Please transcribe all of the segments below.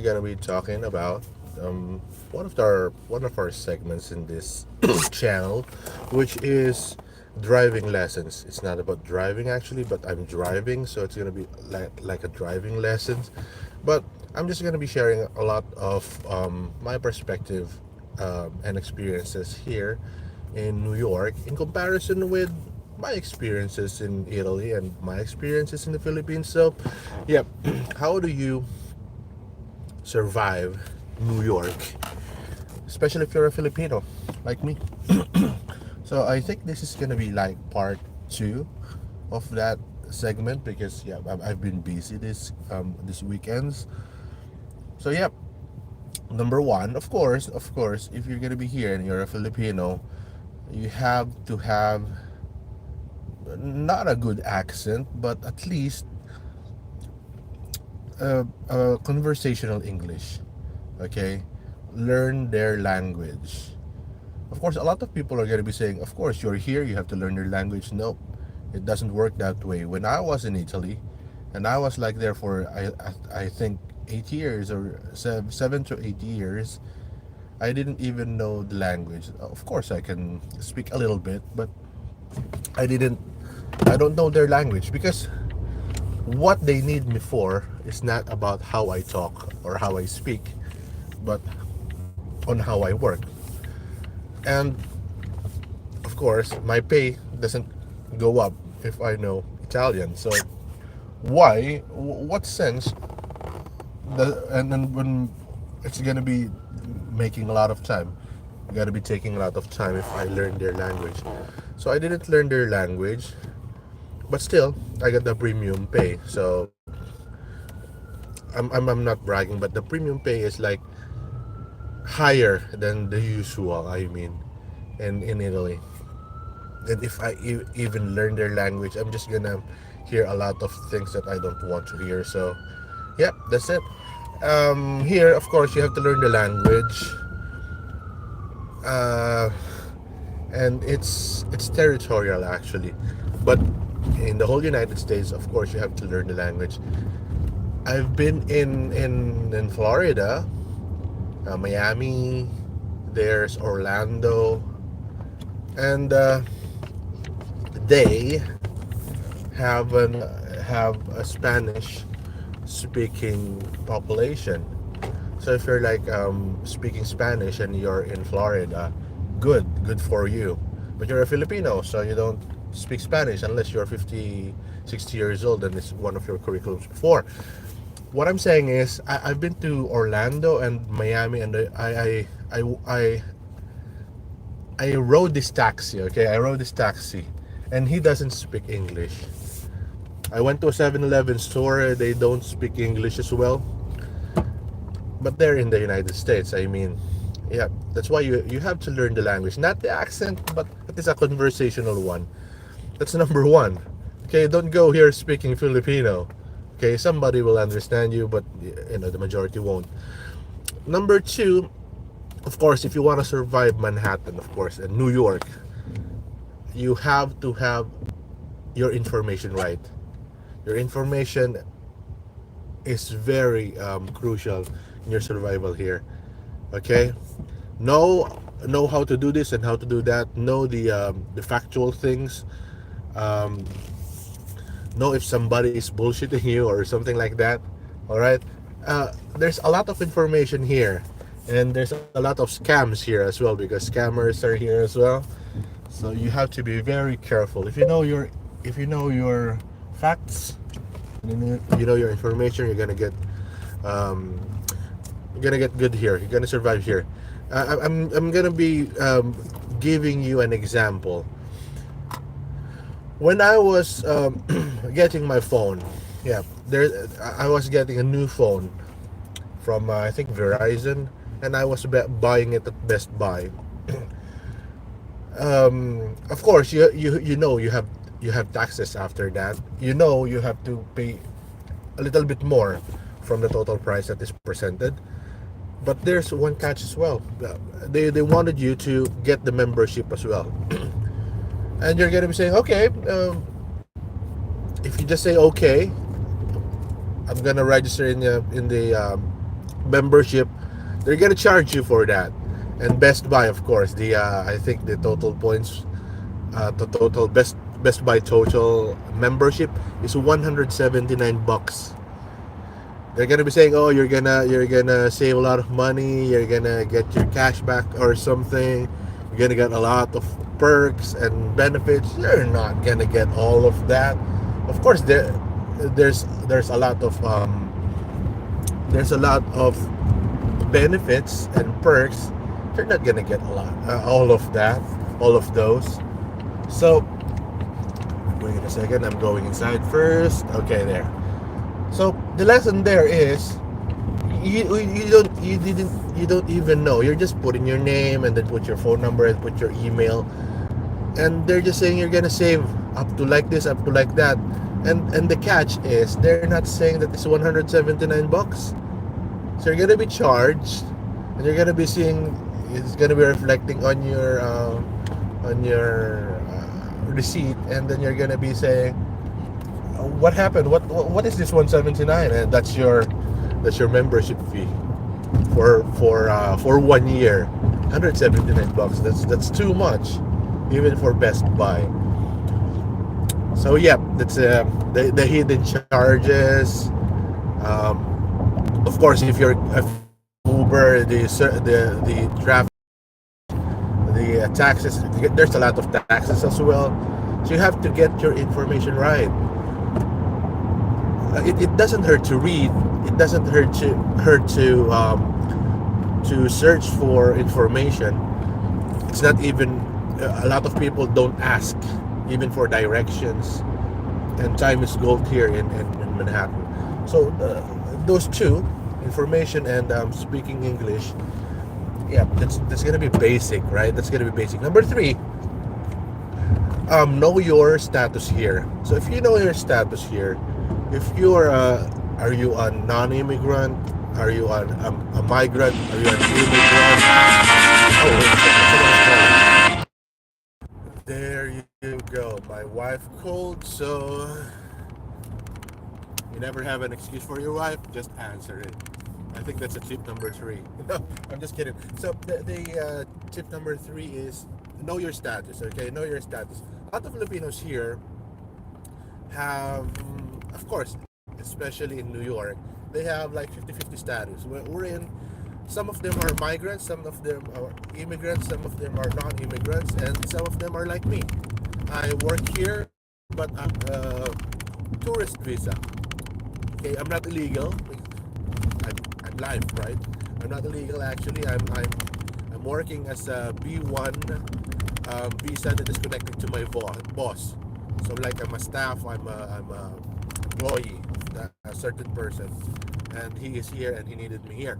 gonna be talking about one of our segments in this channel, which is driving lessons. It's not about driving actually, but I'm driving, so it's gonna be like a driving lessons. But I'm just gonna be sharing a lot of my perspective and experiences here in New York in comparison with my experiences in Italy and my experiences in the Philippines. So, yeah, how do you survive New York, especially if you're a Filipino like me? So I think this is gonna be like part two of that segment because yeah, I've been busy this weekends. So yeah, number one, of course, if you're gonna be here and you're a Filipino, you have to have not a good accent, but at least conversational English. Okay, learn their language. Of course, a lot of people are going to be saying, of course, you're here, you have to learn their language. Nope, it doesn't work that way. When I was in Italy, and I was like there for, I think, 8 years or 7 to 8 years, I didn't even know the language. Of course, I can speak a little bit, but I didn't, I don't know their language because what they need me for is not about how I talk or how I speak, but on how I work. And of course, my pay doesn't go up if I know Italian. So why? What sense? And then when it's gonna be making a lot of time, gotta be taking a lot of time if I learn their language. So I didn't learn their language, but still, I got the premium pay. So I'm not bragging, but the premium pay is like higher than the usual. I mean, in Italy. And if I even learn their language, I'm just gonna hear a lot of things that I don't want to hear. So, yeah, that's it. Here, of course, you have to learn the language, uh, and it's territorial actually. But in the whole United States, of course, you have to learn the language. I've been in Florida, Miami. There's Orlando, and they have a Spanish speaking population. So if you're like speaking Spanish and you're in Florida, good for you. But you're a Filipino, so you don't speak Spanish unless you're 50, 60 years old and it's one of your curriculums before. What I'm saying is I've been to Orlando and Miami, and I rode this taxi. Okay, I rode this taxi, and he doesn't speak English. I went to a 7-Eleven store. They don't speak English as well, but they're in the United States. I mean, yeah, that's why you have to learn the language, not the accent, but it is a conversational one. That's number one. Okay, don't go here speaking Filipino. Okay, somebody will understand you, but the majority won't. Number two, of course, if you want to survive Manhattan, of course, and New York, you have to have your information right. Your information is very crucial in your survival here. Okay, know how to do this and how to do that. Know the factual things. Um, know if somebody is bullshitting you or something like that. All right, there's a lot of information here, and there's a lot of scams here as well because scammers are here as well. So you have to be very careful. If you know your facts, you know your information, um, you're gonna get good here. You're gonna survive here. I'm gonna be giving you an example. When I was getting my phone, yeah, I was getting a new phone from I think Verizon, and I was buying it at Best Buy. Of course, you know you have taxes after that. You know you have to pay a little bit more from the total price that is presented. But there's one catch as well. They wanted you to get the membership as well, and you're gonna be saying, okay, if you just say okay, I'm gonna register in the membership, they're gonna charge you for that. And Best Buy, of course, the I think the total points, the total Best Buy total membership is 179 bucks. They're gonna be saying, "Oh, you're gonna save a lot of money. You're gonna get your cash back or something. You're gonna get a lot of perks and benefits." You're not gonna get all of that. Of course, there's a lot of benefits and perks. You're not gonna get a lot, all of that, all of those. So wait a second. I'm going inside first. Okay, there. So the lesson there is you don't even know. You're just putting your name and then put your phone number and put your email, and they're just saying you're gonna save up to like this, up to like that, and the catch is they're not saying that it's 179 bucks. So you're gonna be charged, and you're gonna be seeing it's gonna be reflecting on your receipt, and then you're gonna be saying what happened? What is this 179? And that's your membership fee for 1 year. 179 bucks. That's too much, even for Best Buy. So yeah, that's the hidden charges. Of course, if Uber, the traffic, the taxes, there's a lot of taxes as well. So you have to get your information right. It doesn't hurt to read. It doesn't hurt to search for information. It's not even a lot of people don't ask even for directions, and time is gold here in Manhattan. So those two, information and speaking English, yeah, that's gonna be basic, right? That's gonna be basic. Number three, know your status here. So if you know your status here, if you're are you a non-immigrant? Are you a migrant? Are you an immigrant? Oh, wait, there you go. My wife called, so you never have an excuse for your wife. Just answer it. I think that's a tip number three. No, I'm just kidding. So the tip number three is know your status. Okay, know your status. A lot of Filipinos here have, of course, especially in New York, they have like 50-50 status. We're in, some of them are migrants, some of them are immigrants, some of them are non-immigrants, and some of them are like me. I work here, but I'm tourist visa. Okay, I'm not illegal. I'm live, right? I'm not illegal actually. I'm working as a B1 visa that is connected to my boss. So like I'm a staff, I'm a employee, a certain person, and he is here and he needed me here,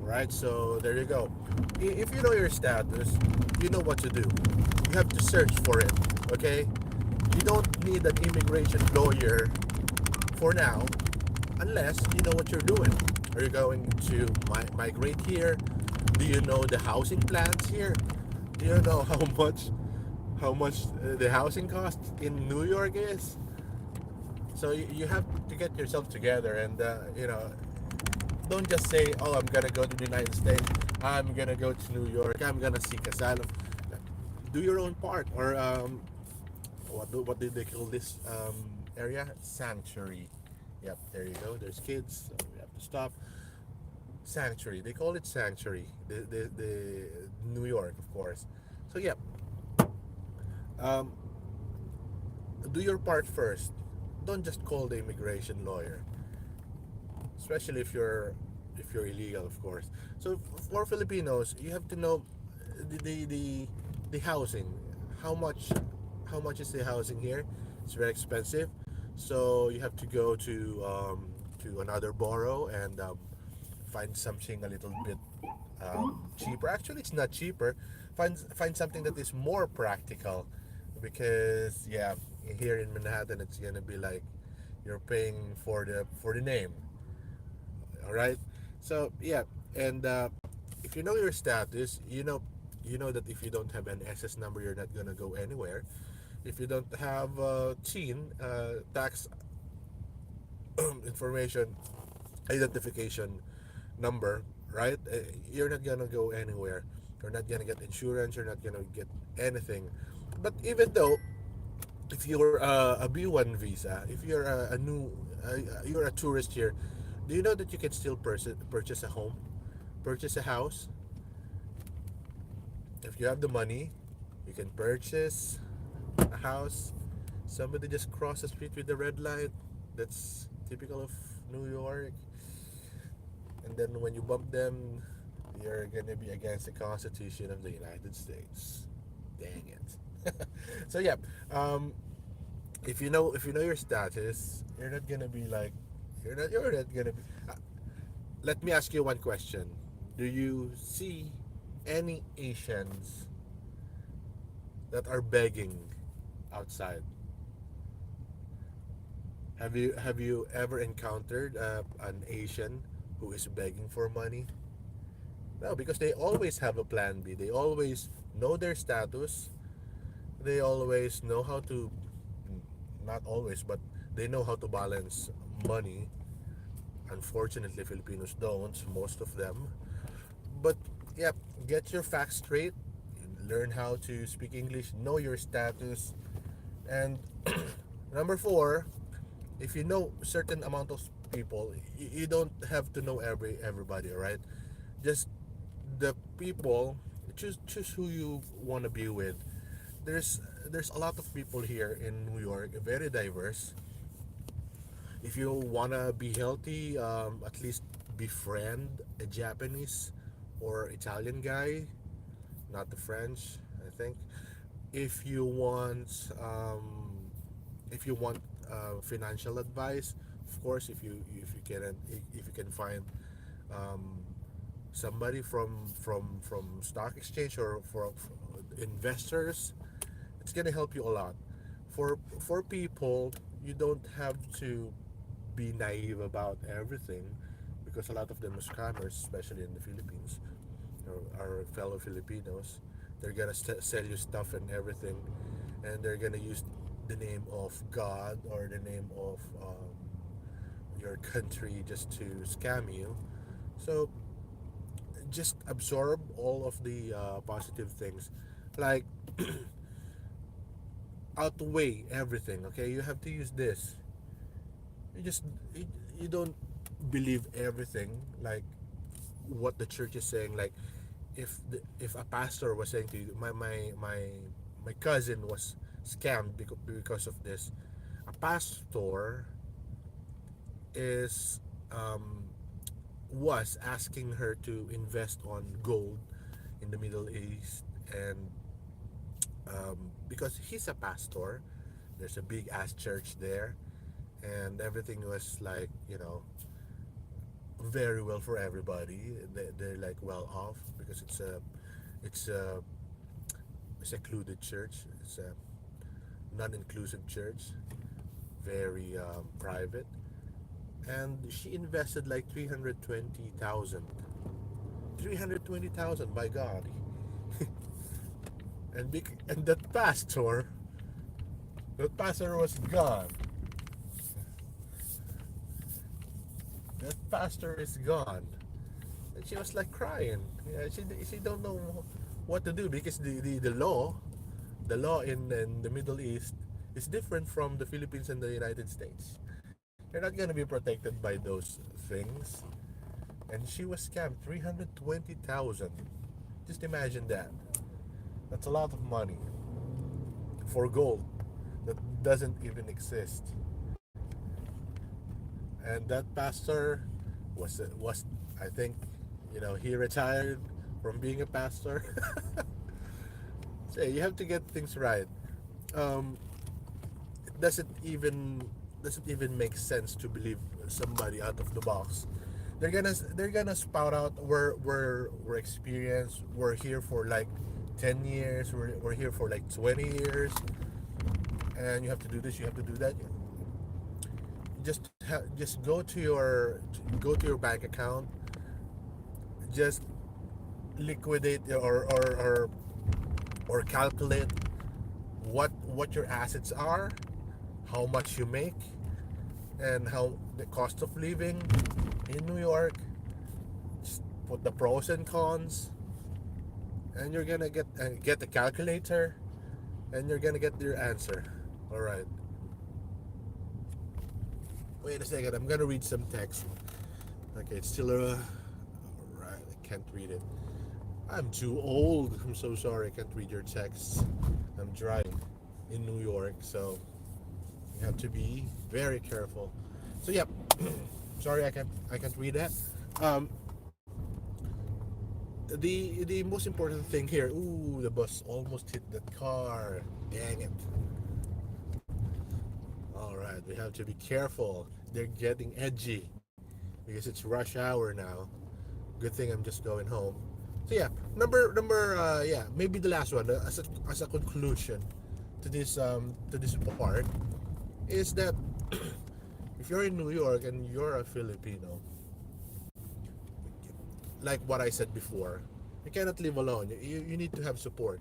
right? So there you go. If you know your status, you know what to do. You have to search for it, okay? You don't need an immigration lawyer for now, unless you know what you're doing. Are you going to migrate here? Do you know the housing plans here? Do you know how much the housing cost in New York is? So you have to get yourself together, and don't just say, "Oh, I'm gonna go to the United States. I'm gonna go to New York. I'm gonna seek asylum." Do your own part, or what did they call this area? Sanctuary. Yep, there you go. There's kids. So we have to stop. Sanctuary. They call it sanctuary. The New York, of course. So yeah, um, do your part first. Don't just call the immigration lawyer, especially if you're illegal, of course. So for Filipinos, you have to know the housing. How much how much is the housing here? It's very expensive, so you have to go to another borough and find something a little bit cheaper. Actually, it's not cheaper. Find something that is more practical, because yeah, here in Manhattan, it's gonna be like you're paying for the name. All right. So yeah, and if you know your status, you know that if you don't have an SS number, you're not gonna go anywhere. If you don't have TIN, tax information identification number, right? You're not gonna go anywhere. You're not gonna get insurance. You're not gonna get anything. But even though, if you're a B1 visa, if you're a new, you're a tourist here, do you know that you can still purchase a home, purchase a house? If you have the money, you can purchase a house. Somebody just crossed the street with the red light. That's typical of New York. And then when you bump them, you're gonna be against the Constitution of the United States. Dang it. So yeah, um, if you know your status, you're not gonna be like, you're not gonna be. Let me ask you one question. Do you see any Asians that are begging outside? Have you ever encountered an Asian who is begging for money? No, because they always have a plan B. They always know their status. They always know how to, not always, but they know how to balance money. Unfortunately, Filipinos don't, most of them. But yeah, get your facts straight. Learn how to speak English. Know your status. And number four, if you know certain amount of people, you don't have to know everybody, right? Just the people. Choose who you want to be with. There's a lot of people here in New York, very diverse. If you wanna be healthy, at least befriend a Japanese or Italian guy, not the French, I think. If you want, if you want financial advice, of course, if you can find um, somebody from stock exchange or for investors, it's gonna help you a lot. For people, you don't have to be naive about everything, because a lot of them are scammers, especially in the Philippines. Our fellow Filipinos, they're gonna sell you stuff and everything, and they're gonna use the name of God or the name of your country just to scam you. So just absorb all of the positive things, like outweigh everything. Okay, you have to use this. You just you don't believe everything, like what the church is saying. Like if a pastor was saying to you, my cousin was scammed because of this. A pastor is was asking her to invest on gold in the Middle East, and because he's a pastor, there's a big ass church there, and everything was like, very well for everybody. They're like well off because it's a secluded church. It's a non-inclusive church, very private, and she invested like 320,000. 320,000, by God. And that pastor was gone. That pastor is gone. And she was like crying. Yeah, she don't know what to do, because the law in the Middle East is different from the Philippines and the United States. You're not gonna be protected by those things. And she was scammed 320,000. Just imagine that. That's a lot of money for gold that doesn't even exist. And that pastor was I think, he retired from being a pastor. So you have to get things right. Um, it doesn't even make sense to believe somebody out of the box. They're gonna spout out, we're experienced, we're here for like 10 years, we're here for like 20 years, and you have to do this, you have to do that. Just go to your bank account, just liquidate or calculate what your assets are, how much you make, and how the cost of living in New York. put the pros and cons, and you're gonna get the calculator, and you're gonna get your answer. All right. Wait a second. I'm gonna read some text. Okay, it's still right. I can't read it. I'm too old. I'm so sorry. I can't read your texts. I'm driving in New York, so you have to be very careful. So yeah, sorry I can't read that. Um, the most important thing here. Ooh, the bus almost hit that car. Dang it! All right, we have to be careful. They're getting edgy because it's rush hour now. Good thing I'm just going home. So yeah, yeah, maybe the last one as a conclusion to this part is that if you're in New York and you're a Filipino, like what I said before, you cannot live alone. You need to have support.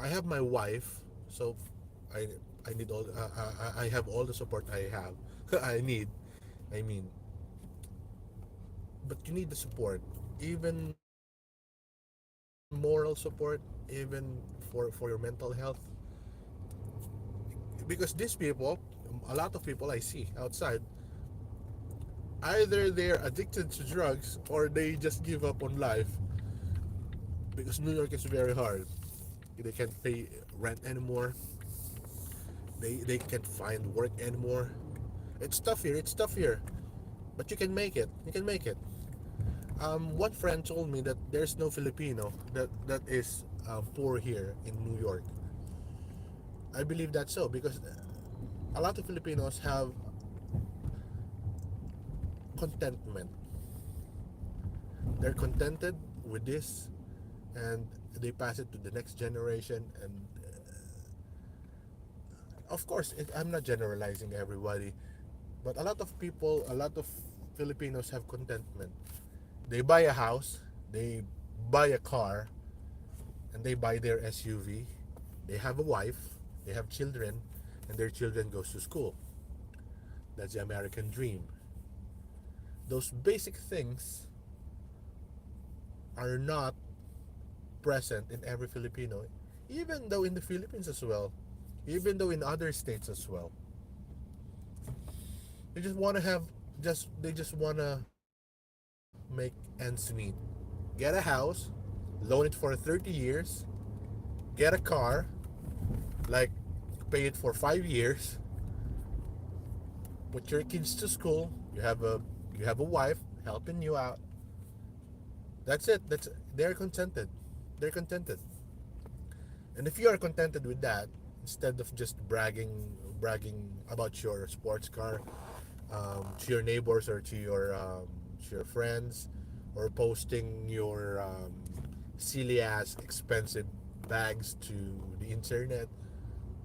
I have my wife, so I I need all I have all the support I have I need. I mean, but you need the support, even moral support, even for your mental health, because these people, a lot of people I see outside, either they're addicted to drugs or they just give up on life because New York is very hard. They can't pay rent anymore. They can't find work anymore. It's tough here. It's tough here. But you can make it. You can make it. One friend told me that there's no Filipino that is poor here in New York. I believe that's so because a lot of Filipinos have contentment. They're contented with this, and they pass it to the next generation. And of course, I'm not generalizing everybody, but a lot of people, a lot of Filipinos have contentment. They buy a house, they buy a car, and they buy their SUV. They have a wife, they have children, and their children goes to school. That's the American dream. Those basic things are not present in every Filipino, even though in the Philippines as well, even though in other states as well. They just want to have they just want to make ends meet. Get a house, loan it for 30 years, get a car, like pay it for 5 years, put your kids to school, you have a wife helping you out. That's it. They're contented. They're contented. And if you are contented with that, instead of just bragging about your sports car to your neighbors or to your friends, or posting your silly ass expensive bags to the internet,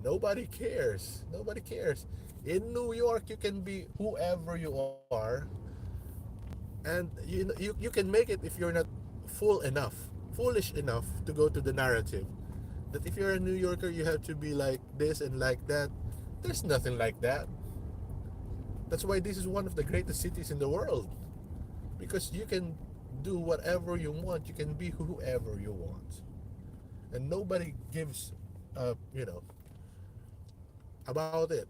nobody cares. Nobody cares. In New York, you can be whoever you are, and you can make it if you're not foolish enough to go to the narrative that if you're a New Yorker, you have to be like this and like that. There's nothing like that. That's why this is one of the greatest cities in the world, because you can do whatever you want. You can be whoever you want, and nobody gives, you know, about it.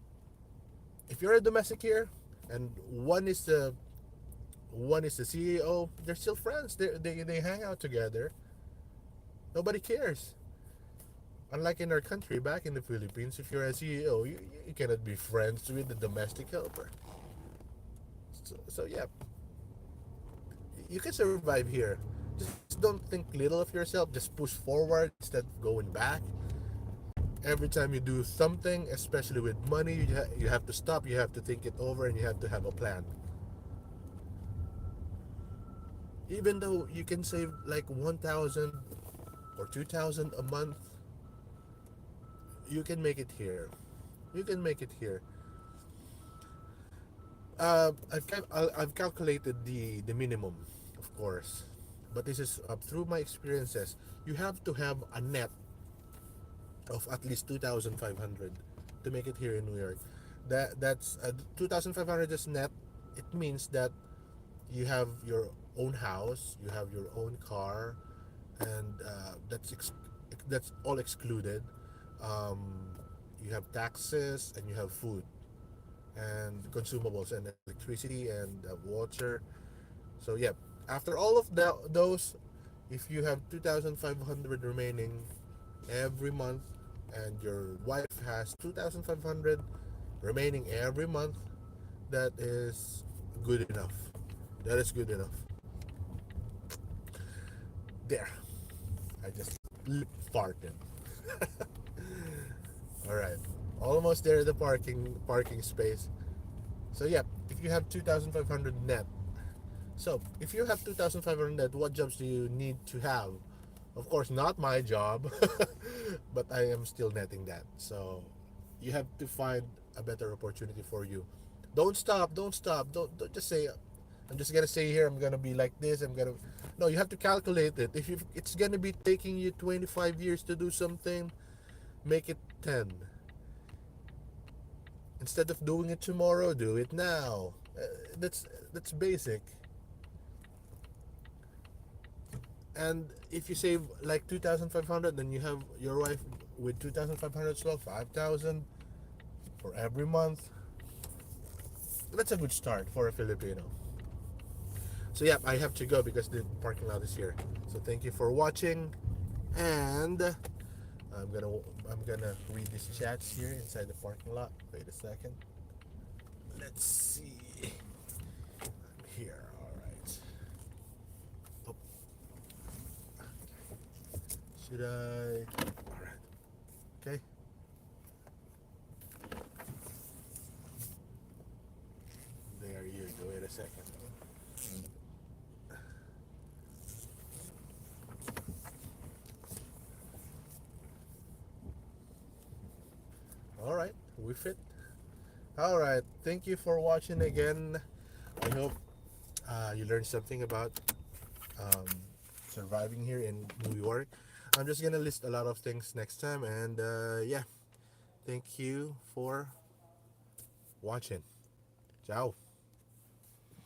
If you're a domestic here, and one is the CEO, they're still friends. They hang out together. Nobody cares. Unlike in our country, back in the Philippines, if you're a CEO, you cannot be friends with the domestic helper. So yeah, you can survive here. Just don't think little of yourself. Just push forward instead of going back. Every time you do something, especially with money, you have to stop. You have to think it over, and you have to have a plan. Even though you can save like 1,000 or 2,000 a month, you can make it here. You can make it here. I've calculated the minimum, of course, but this is through my experiences. You have to have a net of at least 2,500 to make it here in New York. That's 2,500 is net. It means that you have own house, you have your own car, and that's all excluded. Um, you have taxes and you have food and consumables and electricity and water. So yeah, after all of those, if you have 2,500 remaining every month, and your wife has 2,500 remaining every month, that is good enough. That is good enough. There, I just lip farted. All right, almost there at the parking space. So yeah, if you have 2,500 net, so if you have 2,500 net, what jobs do you need to have? Of course, not my job, but I am still netting that. So you have to find a better opportunity for you. Don't stop. Don't stop. Don't just say, I'm just gonna say here. I'm gonna be like this. I'm gonna. No, you have to calculate it. If it's gonna be taking you 25 years to do something, make it 10. Instead of doing it tomorrow, do it now. That's basic. And if you save like 2,500, then you have your wife with 2,500 as well, 5,000 for every month. That's a good start for a Filipino. So yeah, I have to go because the parking lot is here. So thank you for watching, and I'm gonna read these chats here inside the parking lot. Wait a second. Let's see. I'm here. All right. Oh, should I? All right. Okay. There you go. Wait a second. All right, we fit. All right, thank you for watching again. I hope you learned something about um, surviving here in New York. I'm just gonna list a lot of things next time, and yeah, thank you for watching. Ciao.